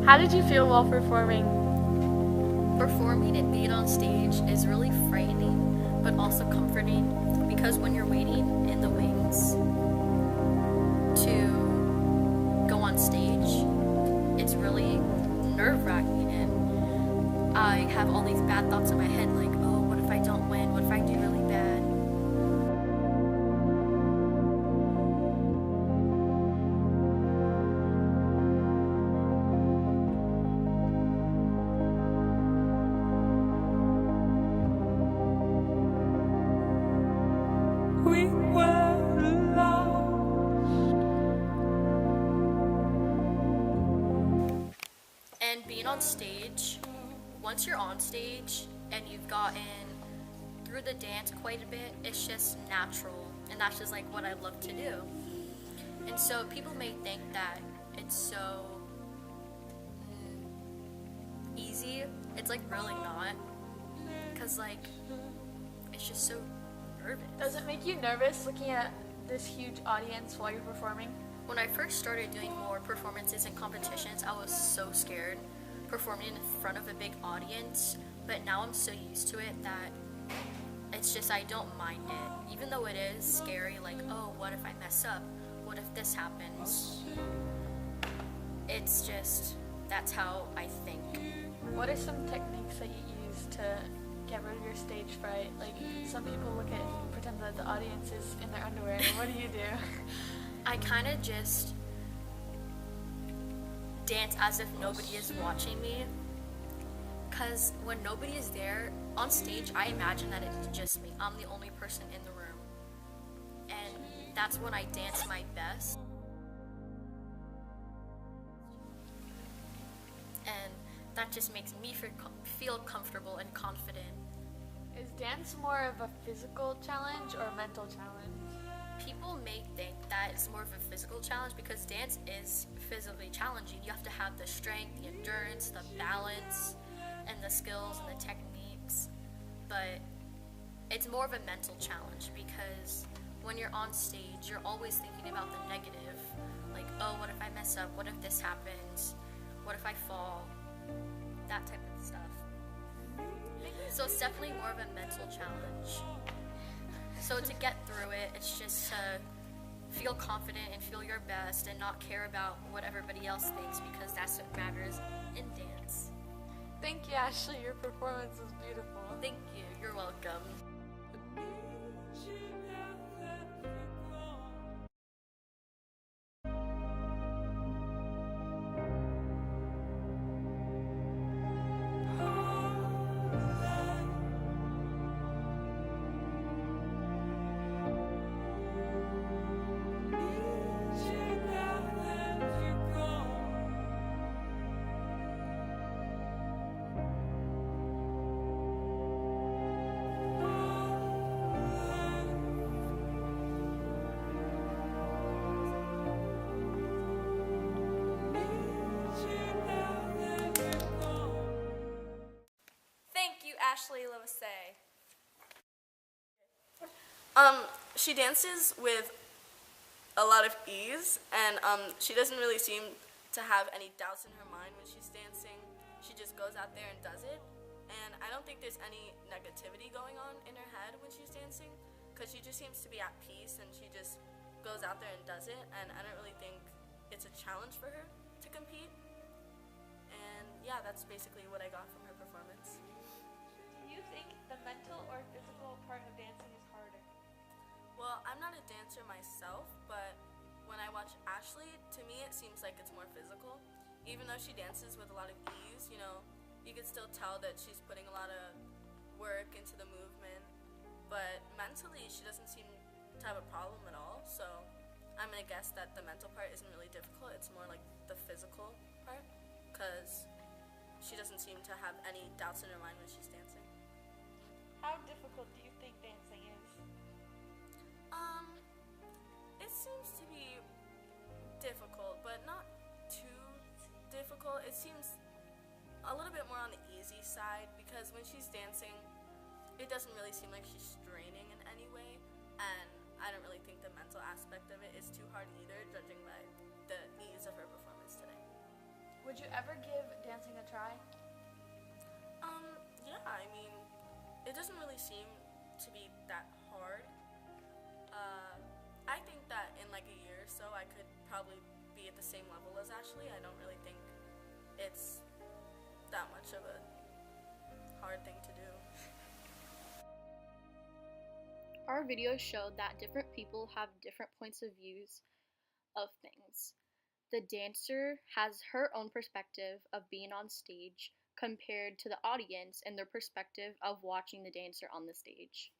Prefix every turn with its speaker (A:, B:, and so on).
A: How did you feel while performing?
B: Performing and being on stage is really frightening, but also comforting, because when you're waiting in the wings to go on stage, it's really nerve-wracking, and I have all these bad thoughts in my head, like, oh, what if I don't win? What if I do really bad?
C: We were lost.
B: And being on stage, once you're on stage and you've gotten through the dance quite a bit, it's just natural, and that's just like what I love to do. And so people may think that it's so easy. It's like really not, because like it's just so nervous.
A: Does it make you nervous looking at this huge audience while you're performing?
B: When I first started doing more performances and competitions, I was so scared performing in front of a big audience, but now I'm so used to it that it's just I don't mind it. Even though it is scary, like, oh, what if I mess up? What if this happens? It's just, that's how I think.
A: What are some techniques that you use to get rid of your stage fright? Like, some people look at and pretend that the audience is in their underwear. What do you do?
B: I kind of just dance as if nobody is watching me, because when nobody is there on stage, I imagine that it's just me. I'm the only person in the room, and that's when I dance my best. And that just makes me feel comfortable and confident.
A: Is dance more of a physical challenge or a mental challenge?
B: People may think that it's more of a physical challenge because dance is physically challenging. You have to have the strength, the endurance, the balance, and the skills and the techniques. But it's more of a mental challenge because when you're on stage, you're always thinking about the negative. Like, oh, what if I mess up? What if this happens? What if I fall? That type of stuff. So it's definitely more of a mental challenge. So to get through it, it's just to feel confident and feel your best and not care about what everybody else thinks, because that's what matters in dance.
A: Thank you, Ashley. Your performance was beautiful.
B: Thank you. You're welcome.
D: Ashley Loisay. She dances with a lot of ease, and she doesn't really seem to have any doubts in her mind when she's dancing. She just goes out there and does it, and I don't think there's any negativity going on in her head when she's dancing, because she just seems to be at peace, and she just goes out there and does it, and I don't really think it's a challenge for her to compete. And yeah, that's basically what I got from her performance.
A: Do you think the mental or physical part of dancing is harder?
D: Well, I'm not a dancer myself, but when I watch Ashley, to me it seems like it's more physical. Even though she dances with a lot of ease, you know, you can still tell that she's putting a lot of work into the movement. But mentally, she doesn't seem to have a problem at all. So I'm gonna guess that the mental part isn't really difficult. It's more like the physical part, because she doesn't seem to have any doubts in her mind when she's dancing.
A: How difficult do you think dancing is?
D: It seems to be difficult, but not too difficult. It seems a little bit more on the easy side, because when she's dancing, it doesn't really seem like she's straining in any way, and I don't really think the mental aspect of it is too hard either, judging by the ease of her performance today.
A: Would you ever give dancing a try?
D: Yeah, I mean, it doesn't really seem to be that hard. I think that in like a year or so, I could probably be at the same level as Ashley. I don't really think it's that much of a hard thing to do.
E: Our videos showed that different people have different points of views of things. The dancer has her own perspective of being on stage compared to the audience and their perspective of watching the dancer on the stage.